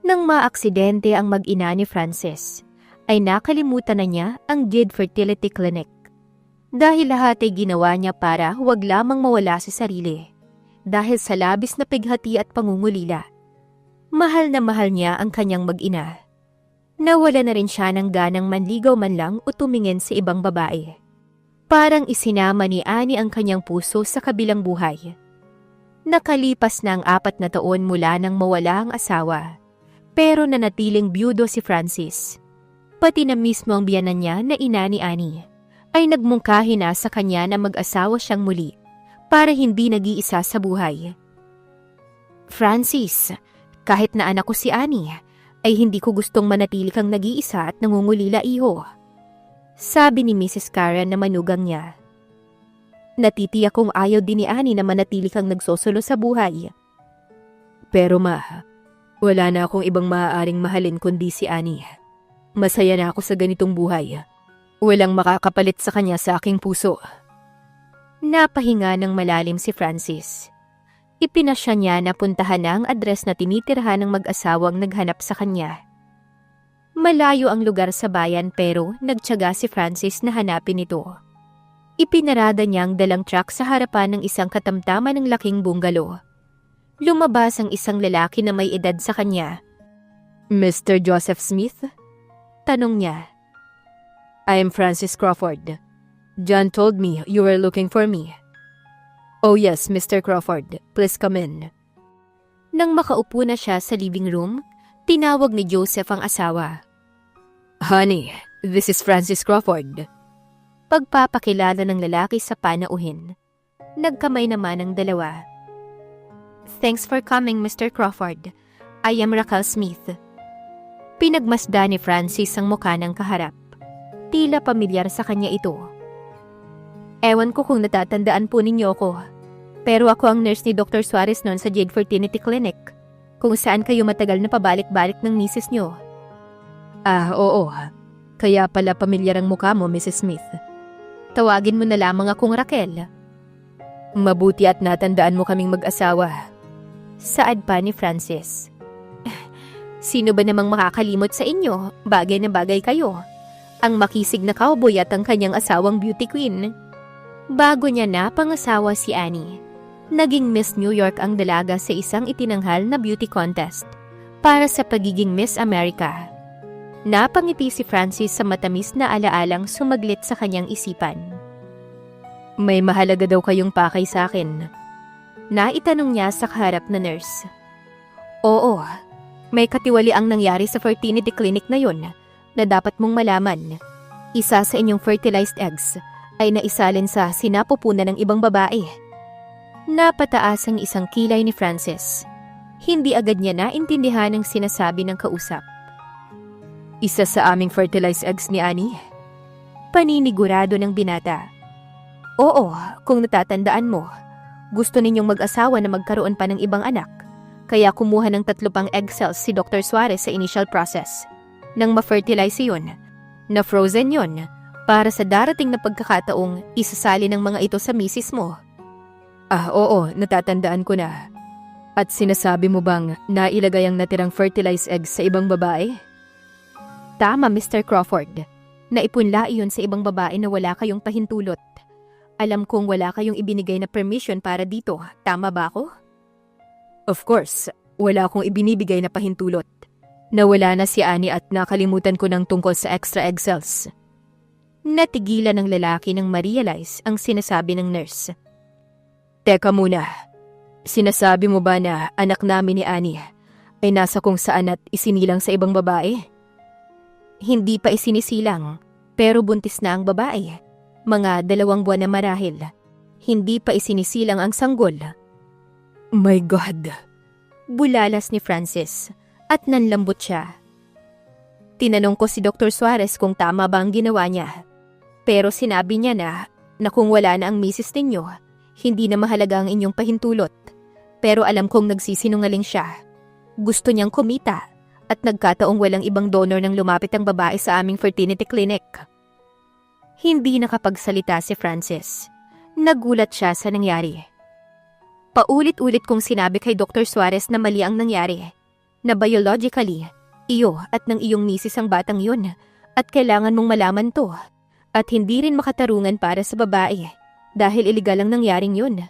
Nang maaksidente ang mag-ina ni Francis, ay nakalimutan na niya ang Jade Fertility Clinic. Dahil lahat ay ginawa niya para huwag lamang mawala sa sarili. Dahil sa labis na pighati at pangungulila. Mahal na mahal niya ang kanyang mag-ina. Nawala na rin siya ng ganang manligaw man lang o tumingin sa ibang babae. Parang isinama ni Annie ang kanyang puso sa kabilang buhay. Nakalipas na ang 4 na taon mula nang mawala ang asawa. Pero nanatiling byudo si Francis. Pati na mismo ang biyanan niya na ina ni Annie ay nagmungkahi na sa kanya na mag-asawa siyang muli para hindi nag-iisa sa buhay. Francis, kahit na anak ko si Annie, ay hindi ko gustong manatili kang nag-iisa at nangungulila, iho. Sabi ni Mrs. Karen na manugang niya. Natitiyak kong ayaw din ni Annie na manatili kang nagsosolo sa buhay. Pero ma, wala na akong ibang maaaring mahalin kundi si Annie. Masaya na ako sa ganitong buhay. Walang makakapalit sa kanya sa aking puso. Napahinga ng malalim si Francis. Ipinasya niya na puntahan na ang address na tinitirhan ng mag-asawang naghanap sa kanya. Malayo ang lugar sa bayan pero nagtiyaga si Francis na hanapin ito. Ipinarada niya ang dalang truck sa harapan ng isang katamtaman ng laking bungalow. Lumabas ang isang lalaki na may edad sa kanya. Mr. Joseph Smith? Tanong niya. I am Francis Crawford. John told me you were looking for me. Oh yes, Mr. Crawford. Please come in. Nang makaupo na siya sa living room, tinawag ni Joseph ang asawa. Honey, this is Francis Crawford. Pagpapakilala ng lalaki sa panauhin. Nagkamay naman ang dalawa. Thanks for coming, Mr. Crawford. I am Raquel Smith. Pinagmasdan ni Francis ang mukha ng kaharap. Tila pamilyar sa kanya ito. Ewan ko kung natatandaan po ninyo ko. Pero ako ang nurse ni Dr. Suarez noon sa Jade Fertility Clinic, kung saan kayo matagal na pabalik-balik ng misis nyo. Ah, oo. Kaya pala pamilyar ang mukha mo, Mrs. Smith. Tawagin mo na lamang akong Raquel. Mabuti at natandaan mo kaming mag-asawa. Saad pa ni Francis. Sino ba namang makakalimot sa inyo? Bagay na bagay kayo. Ang makisig na cowboy at ang kanyang asawang beauty queen. Bago niya na pangasawa si Annie, naging Miss New York ang dalaga sa isang itinanghal na beauty contest para sa pagiging Miss America. Napangiti si Francis sa matamis na alaalang sumaglit sa kanyang isipan. May mahalaga daw kayong pakay sa akin. Naitanong niya sa kaharap na nurse. Oo, may katiwali ang nangyari sa fertility clinic na yon na dapat mong malaman. Isa sa inyong fertilized eggs ay naisalin sa sinapupunan ng ibang babae. Napataas ang isang kilay ni Francis. Hindi agad niya naintindihan ang sinasabi ng kausap. Isa sa aming fertilized eggs ni Annie? Paninigurado ng binata. Oo, kung natatandaan mo, gusto ninyong mag-asawa na magkaroon pa ng ibang anak, kaya kumuha ng 3 pang egg cells si Dr. Suarez sa initial process. Nang ma-fertilize yun, na-frozen yun, para sa darating na pagkakataong isasali ng mga ito sa misis mo. Ah, oo, natatandaan ko na. At sinasabi mo bang nailagay ang natirang fertilized eggs sa ibang babae? Tama, Mr. Crawford. Naipunla iyon sa ibang babae na wala kayong pahintulot. Alam kong wala kayong ibinigay na permission para dito. Tama ba ako? Of course, wala akong ibinibigay na pahintulot. Nawala na si Annie at nakalimutan ko ng tungkol sa extra egg cells. Natigilan ng lalaki nang ma-realize ang sinasabi ng nurse. Teka muna, sinasabi mo ba na anak namin ni Annie ay nasa kung saan at isinilang sa ibang babae? Hindi pa isinisilang, pero buntis na ang babae. Mga 2 buwan na marahil. Hindi pa isinisilang ang sanggol. My God! Bulalas ni Francis. At nanlambot siya. Tinanong ko si Dr. Suarez kung tama ba ang ginawa niya. Pero sinabi niya na kung wala na ang misis ninyo, hindi na mahalaga ang inyong pahintulot. Pero alam kong nagsisinungaling siya. Gusto niyang kumita at nagkataong walang ibang donor nang lumapit ang babae sa aming fertility clinic. Hindi nakapagsalita si Francis. Nagulat siya sa nangyari. Paulit-ulit kong sinabi kay Dr. Suarez na mali ang nangyari. Na biologically, iyo at ng iyong misis ang batang yun at kailangan mong malaman to. At hindi rin makatarungan para sa babae dahil iligal ang nangyaring yun.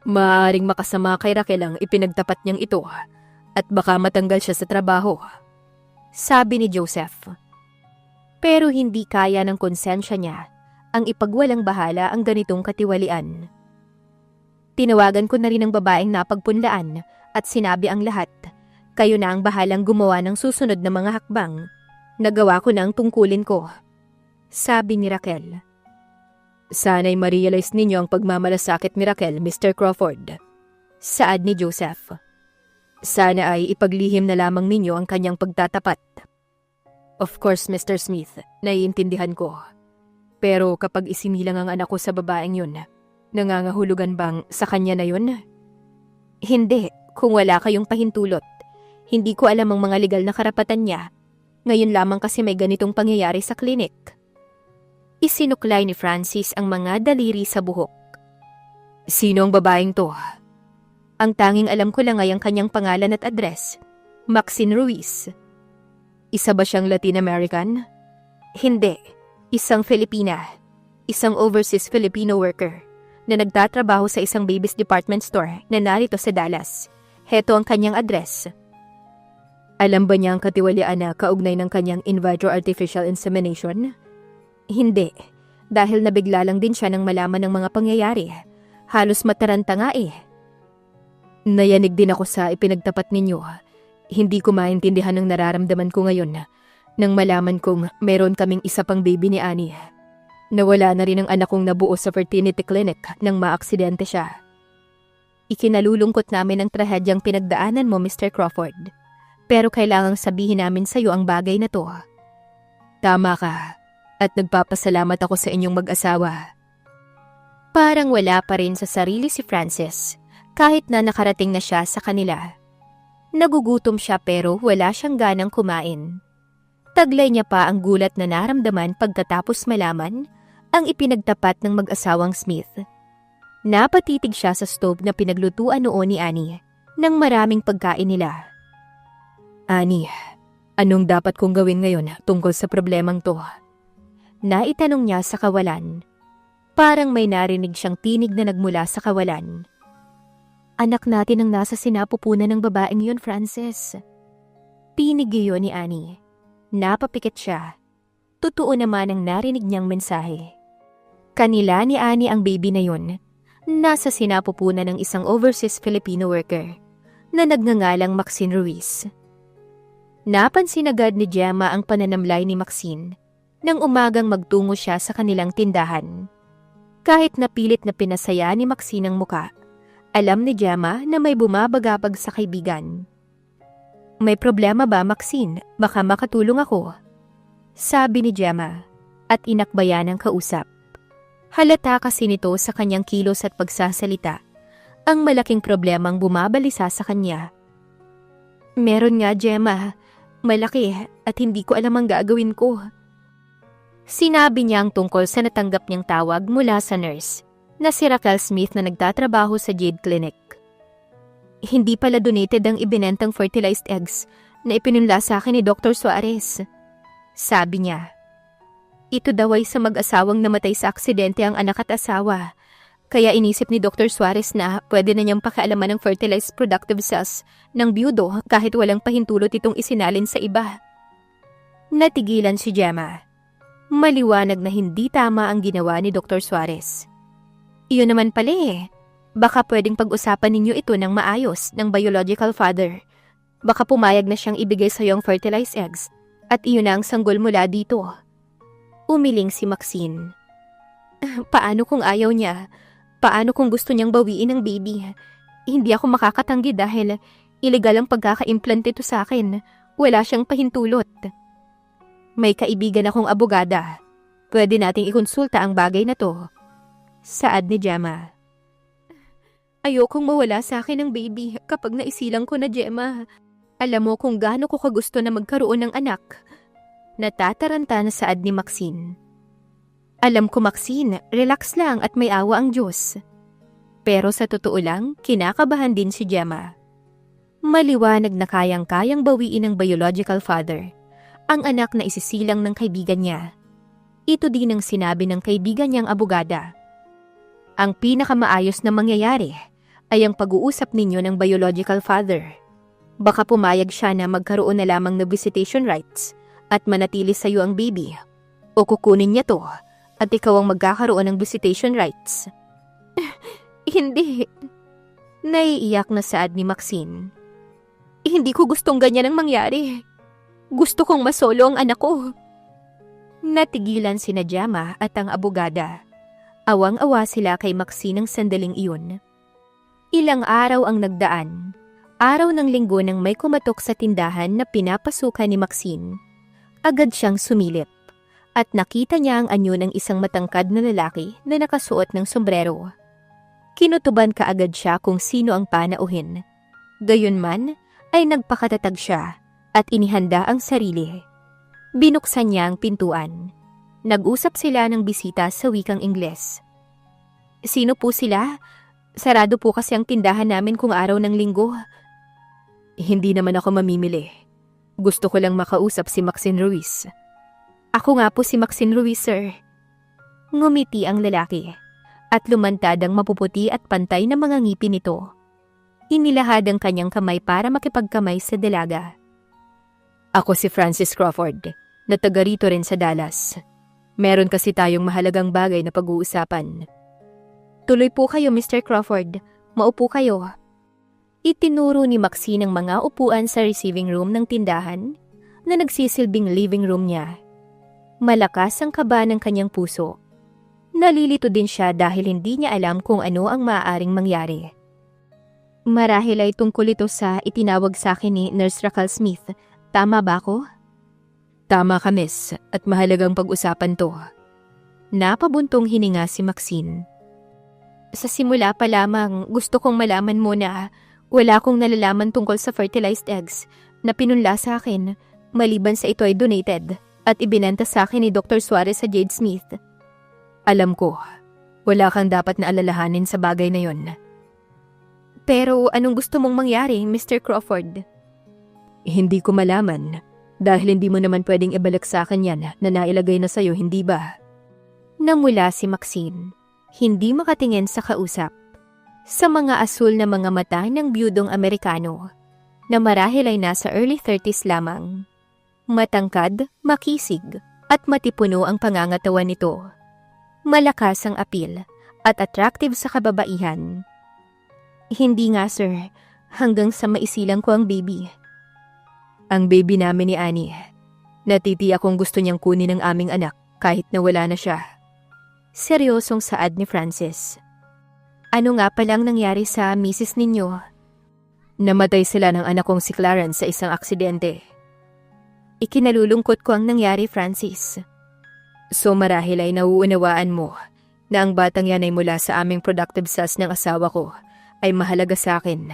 Maaaring makasama kay Raquel ang ipinagtapat niyang ito at baka matanggal siya sa trabaho. Sabi ni Joseph. Pero hindi kaya ng konsensya niya ang ipagwalang bahala ang ganitong katiwalian. Tinawagan ko na rin ang babaeng napagpunlaan at sinabi ang lahat. Kayo na ang bahalang gumawa ng susunod na mga hakbang. Nagawa ko na ang tungkulin ko. Sabi ni Raquel. Sana'y ma-realize ninyo ang pagmamalasakit ni Raquel, Mr. Crawford. Saad ni Joseph. Sana ay ipaglihim na lamang ninyo ang kanyang pagtatapat. Of course, Mr. Smith, naiintindihan ko. Pero kapag isinilang ang anak ko sa babaeng yun, nangangahulugan bang sa kanya na yun? Hindi, kung wala kayong pahintulot. Hindi ko alam ang mga legal na karapatan niya. Ngayon lamang kasi may ganitong pangyayari sa klinik. Isinuklay ni Francis ang mga daliri sa buhok. Sino ang babaeng to? Ang tanging alam ko lang ay ang kanyang pangalan at address. Maxine Ruiz. Isa ba siyang Latin American? Hindi. Isang Filipina. Isang overseas Filipino worker na nagtatrabaho sa isang babies department store na narito sa Dallas. Heto ang kanyang address. Alam ba niya ang katiwalian na kaugnay ng kanyang in vitro artificial insemination? Hindi, dahil nabigla lang din siya nang malaman ng mga pangyayari. Halos mataranta nga eh. Nayanig din ako sa ipinagtapat ninyo. Hindi ko maintindihan ang nararamdaman ko ngayon nang malaman kong meron kaming isa pang baby ni Annie. Nawala na rin ang anak kong nabuo sa fertility clinic nang maaksidente siya. Ikinalulungkot namin ang trahedyang pinagdaanan mo, Mr. Crawford. Pero kailangang sabihin namin sa iyo ang bagay na to. Tama ka. At nagpapasalamat ako sa inyong mag-asawa. Parang wala pa rin sa sarili si Francis kahit na nakarating na siya sa kanila. Nagugutom siya pero wala siyang ganang kumain. Taglay niya pa ang gulat na naramdaman pagkatapos malaman ang ipinagtapat ng mag-asawang Smith. Napatitig siya sa stove na pinaglutuan noon ni Annie ng maraming pagkain nila. Annie, anong dapat kong gawin ngayon tungkol sa problemang to? Naitanong niya sa kawalan. Parang may narinig siyang tinig na nagmula sa kawalan. Anak natin ang nasa sinapupunan ng babaeng yun, Francis. Tinig yun ni Annie. Napapikit siya. Totoo naman ang narinig niyang mensahe. Kanila ni Annie ang baby na yun. Nasa sinapupunan ng isang overseas Filipino worker na nagngangalang Maxine Ruiz. Napansin agad ni Gemma ang pananamlay ni Maxine nang umagang magtungo siya sa kanilang tindahan. Kahit napilit na pinasaya ni Maxine ang muka, alam ni Gemma na may bumabagabag sa kaibigan. May problema ba, Maxine? Baka makatulong ako. Sabi ni Gemma at inakbayan ang kausap. Halata kasi nito sa kanyang kilos at pagsasalita ang malaking problemang bumabalisa sa kanya. Meron nga, Gemma. Malaki at hindi ko alam ang gagawin ko. Sinabi niya ang tungkol sa natanggap niyang tawag mula sa nurse na si Raquel Smith na nagtatrabaho sa Jade Clinic. Hindi pala donated ang ibinentang fertilized eggs na ipinunla sa akin ni Dr. Suarez. Sabi niya, ito daw ay sa mag-asawang namatay sa aksidente ang anak at asawa. Kaya inisip ni Dr. Suarez na pwede na niyang pakialaman ng fertilized productive cells ng biyudo kahit walang pahintulot itong isinalin sa iba. Natigilan si Gemma. Maliwanag na hindi tama ang ginawa ni Dr. Suarez. Iyon naman pala eh. Baka pwedeng pag-usapan ninyo ito ng maayos ng biological father. Baka pumayag na siyang ibigay sa iyong fertilized eggs at iyon na ang sanggol mula dito. Umiling si Maxine. Paano kung ayaw niya? Paano kung gusto niyang bawiin ang baby? Hindi ako makakatanggi dahil illegal ang pagkaka-implant ito sa akin. Wala siyang pahintulot. May kaibigan akong abogada. Pwede nating ikonsulta ang bagay na to. Saad ni Gemma. Ayokong mawala sa akin ang baby kapag naisilang ko na, Gemma. Alam mo kung gaano ko kagusto na magkaroon ng anak. Natataranta na saad ni Maxine. Alam ko, Maxine, relax lang at may awa ang Diyos. Pero sa totoo lang, kinakabahan din si Gemma. Maliwanag na kayang-kayang bawiin ng biological father ang anak na isisilang ng kaibigan niya. Ito din ang sinabi ng kaibigan niyang abogada. Ang pinakamaayos na mangyayari ay ang pag-uusap ninyo ng biological father. Baka pumayag siya na magkaroon na lamang ng visitation rights at manatili sa iyo ang baby. O kukunin niya to at ikaw ang magkakaroon ng visitation rights. Hindi. Naiiyak na saad ni Maxine. Hindi ko gustong ganyan ang mangyari. Gusto kong masolo ang anak ko. Natigilan sina Jama at ang abogada. Awang-awa sila kay Maxine ng sandaling iyon. Ilang araw ang nagdaan. Araw ng linggo nang may kumatok sa tindahan na pinapasukan ni Maxine. Agad siyang sumilip at nakita niya ang anyo ng isang matangkad na lalaki na nakasuot ng sombrero. Kinutuban kaagad siya kung sino ang panauhin. Gayunman ay nagpakatatag siya at inihanda ang sarili. Binuksan niya ang pintuan. Nag-usap sila ng bisita sa wikang Ingles. Sino po sila? Sarado po kasi ang tindahan namin kung araw ng linggo. Hindi naman ako mamimili. Gusto ko lang makausap si Maxine Ruiz. Ako nga po si Maxine Ruiz, sir. Ngumiti ang lalaki at lumantad ang mapuputi at pantay na mga ngipin nito. Inilahad ang kanyang kamay para makipagkamay sa dalaga. Ako si Francis Crawford, na taga rito rin sa Dallas. Meron kasi tayong mahalagang bagay na pag-uusapan. Tuloy po kayo, Mr. Crawford. Maupo kayo. Itinuro ni Maxine ang mga upuan sa receiving room ng tindahan na nagsisilbing living room niya. Malakas ang kaba ng kanyang puso. Nalilito din siya dahil hindi niya alam kung ano ang maaaring mangyari. Marahil ay tungkol ito sa itinawag sa akin ni Nurse Raquel Smith. Tama ba ako? Tama ka, miss, at mahalagang pag-usapan to. Napabuntong hininga si Maxine. Sa simula pa lamang, gusto kong malaman mo na wala akong nalalaman tungkol sa fertilized eggs na pinunla sa akin, maliban sa ito ay donated at ibinenta sa akin ni Dr. Suarez sa Jade Smith. Alam ko, wala kang dapat na alalahanin sa bagay na yon. Pero anong gusto mong mangyari, Mr. Crawford? Hindi ko malaman. Dahil hindi mo naman pwedeng ibalik sa akin yan na nailagay na sa'yo, hindi ba? Namula si Maxine, hindi makatingin sa kausap. Sa mga asul na mga mata ng biyudong Amerikano, na marahil ay nasa early 30s lamang. Matangkad, makisig, at matipuno ang pangangatawan nito. Malakas ang apil, at attractive sa kababaihan. Hindi nga, sir, hanggang sa maisilang ko ang baby. Ang baby namin ni Annie. Natitiyak kung gusto niyang kunin ang aming anak kahit na wala na siya. Seryosong saad ni Francis. Ano nga palang nangyari sa misis ninyo? Namatay sila ng anak kong si Clarence sa isang aksidente. Ikinalulungkot ko ang nangyari, Francis. So marahil ay nauunawaan mo na ang batang yan ay mula sa aming productive sons ng asawa ko ay mahalaga sa akin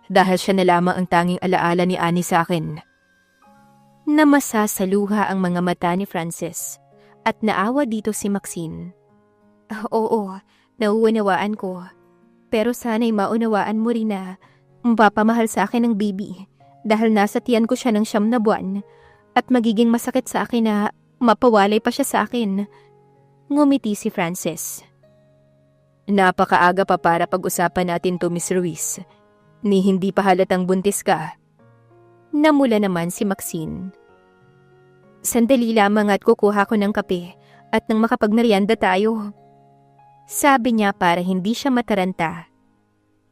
dahil siya na lamang ang tanging alaala ni Annie sa akin. Namasa sa luha ang mga mata ni Francis at naawa dito si Maxine. Oo, nauunawaan ko. Pero sana'y maunawaan mo rin na mapapamahal sa akin ang baby dahil nasa tiyan ko siya ng 9 na buwan at magiging masakit sa akin na mapawalay pa siya sa akin. Ngumiti si Francis. Napakaaga pa para pag-usapan natin to, Miss Ruiz. Ni hindi pa halatang buntis ka. Namula naman si Maxine. Sandali lamang at kukuha ko ng kape at nang makapagmerienda tayo. Sabi niya para hindi siya mataranta.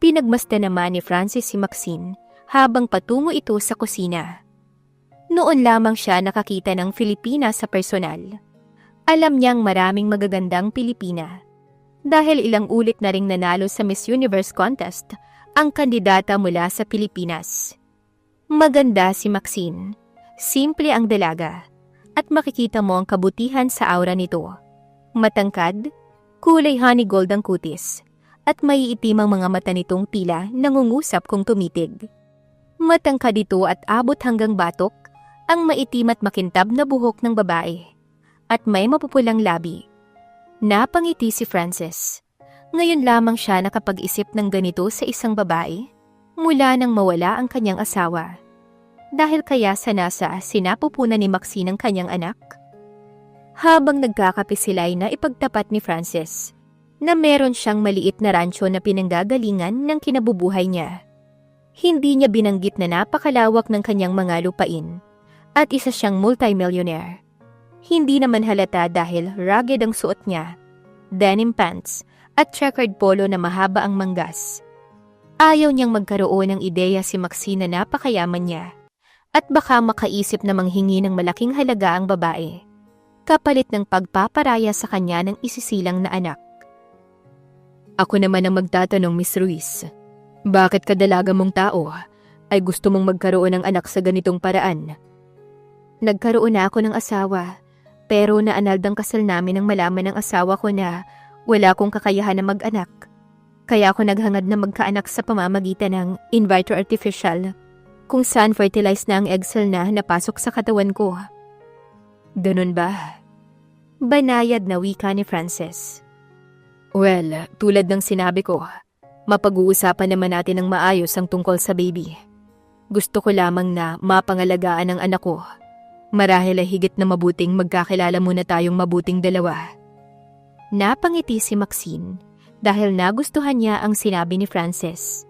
Pinagmasdan naman ni Francis si Maxine habang patungo ito sa kusina. Noon lamang siya nakakita ng Filipina sa personal. Alam niyang maraming magagandang Pilipina. Dahil ilang ulit na ring nanalo sa Miss Universe contest ang kandidata mula sa Pilipinas. Maganda si Maxine. Simple ang dalaga. At makikita mo ang kabutihan sa aura nito. Matangkad, kulay honey gold ang kutis, at maiitim ang mga mata nitong tila nangungusap kung tumitig. Matangkad ito at abot hanggang batok ang maitim at makintab na buhok ng babae, at may mapupulang labi. Napangiti si Francis. Ngayon lamang siya nakapag-isip ng ganito sa isang babae. mula nang mawala ang kanyang asawa. Dahil kaya sa NASA sinapupunan ni Maxine ang kanyang anak? Habang nagkakape sila ay naipagtapat ni Frances na meron siyang maliit na rancho na pinanggagalingan ng kinabubuhay niya. Hindi niya binanggit na napakalawak ng kanyang mga lupain at isa siyang multimillionaire. Hindi naman halata dahil rugged ang suot niya, denim pants at checkered polo na mahaba ang manggas. Ayaw niyang magkaroon ng ideya si Maxine na napakayaman niya at baka makaisip na manghingi ng malaking halaga ang babae, kapalit ng pagpaparaya sa kanya ng isisilang na anak. Ako naman ang magtatanong, Miss Ruiz. Bakit kadalaga mong tao ay gusto mong magkaroon ng anak sa ganitong paraan? Nagkaroon na ako ng asawa, pero naanaldang kasal namin nang malaman ng asawa ko na wala akong kakayahan na mag-anak. Kaya ako naghangad na magkaanak sa pamamagitan ng in vitro artificial, kung saan fertilized na ang egg cell na napasok sa katawan ko. Ganun ba? Banayad na wika ni Frances. Well, tulad ng sinabi ko, mapag-uusapan naman natin ng maayos ang tungkol sa baby. Gusto ko lamang na mapangalagaan ang anak ko. Marahil ay higit na mabuting magkakilala muna tayong mabuting dalawa. Napangiti si Maxine dahil nagustuhan niya ang sinabi ni Frances.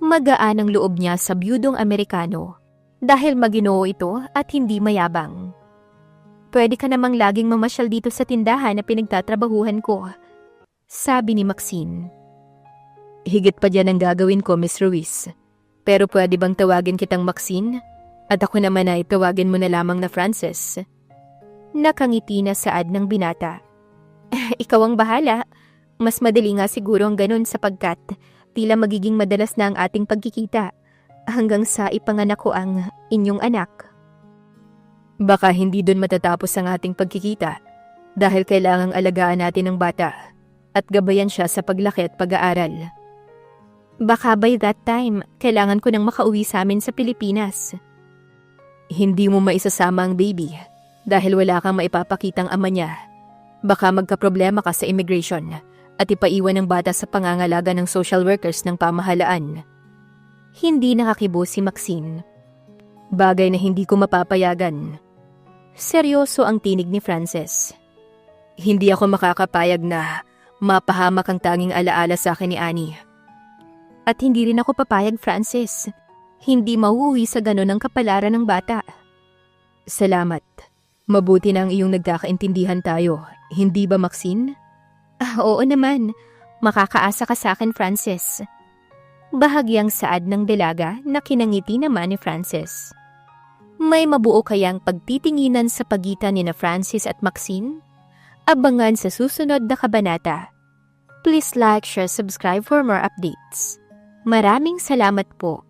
Magaan ang loob niya sa biyudong Amerikano dahil maginoo ito at hindi mayabang. Pwede ka namang laging mamasyal dito sa tindahan na pinagtatrabahuhan ko, sabi ni Maxine. Higit pa dyan ang gagawin ko, Miss Ruiz. Pero pwede bang tawagin kitang Maxine? At ako naman ay tawagin mo na lamang na Frances. Nakangiti na saad ng binata. Ikaw ang bahala. Mas madali nga siguro ang ganun sapagkat tila magiging madalas na ang ating pagkikita hanggang sa ipanganak ko ang inyong anak. Baka hindi doon matatapos ang ating pagkikita dahil kailangang alagaan natin ang bata at gabayan siya sa paglaki at pag-aaral. Baka by that time, kailangan ko nang makauwi sa amin sa Pilipinas. Hindi mo maisasama ang baby dahil wala kang maipapakitang ama niya. Baka magkaproblema ka sa immigration at ipaiwan ang bata sa pangangalaga ng social workers ng pamahalaan. Hindi nakakibo si Maxine. Bagay na hindi ko mapapayagan. Seryoso ang tinig ni Frances. Hindi ako makakapayag na mapahamak ang tanging alaala sa akin ni Annie. At hindi rin ako papayag, Frances. Hindi mauuwi sa ganon ang kapalaran ng bata. Salamat. Mabuti na ang iyong nagkakaintindihan tayo. Hindi ba, Maxine? Oo naman. Makakaasa ka sa akin, Frances. Bahagyang saad ng dalaga na kinangiti naman ni Frances. May mabuo kayang pagtitinginan sa pagitan ni na Frances at Maxine? Abangan sa susunod na kabanata. Please like, share, subscribe for more updates. Maraming salamat po.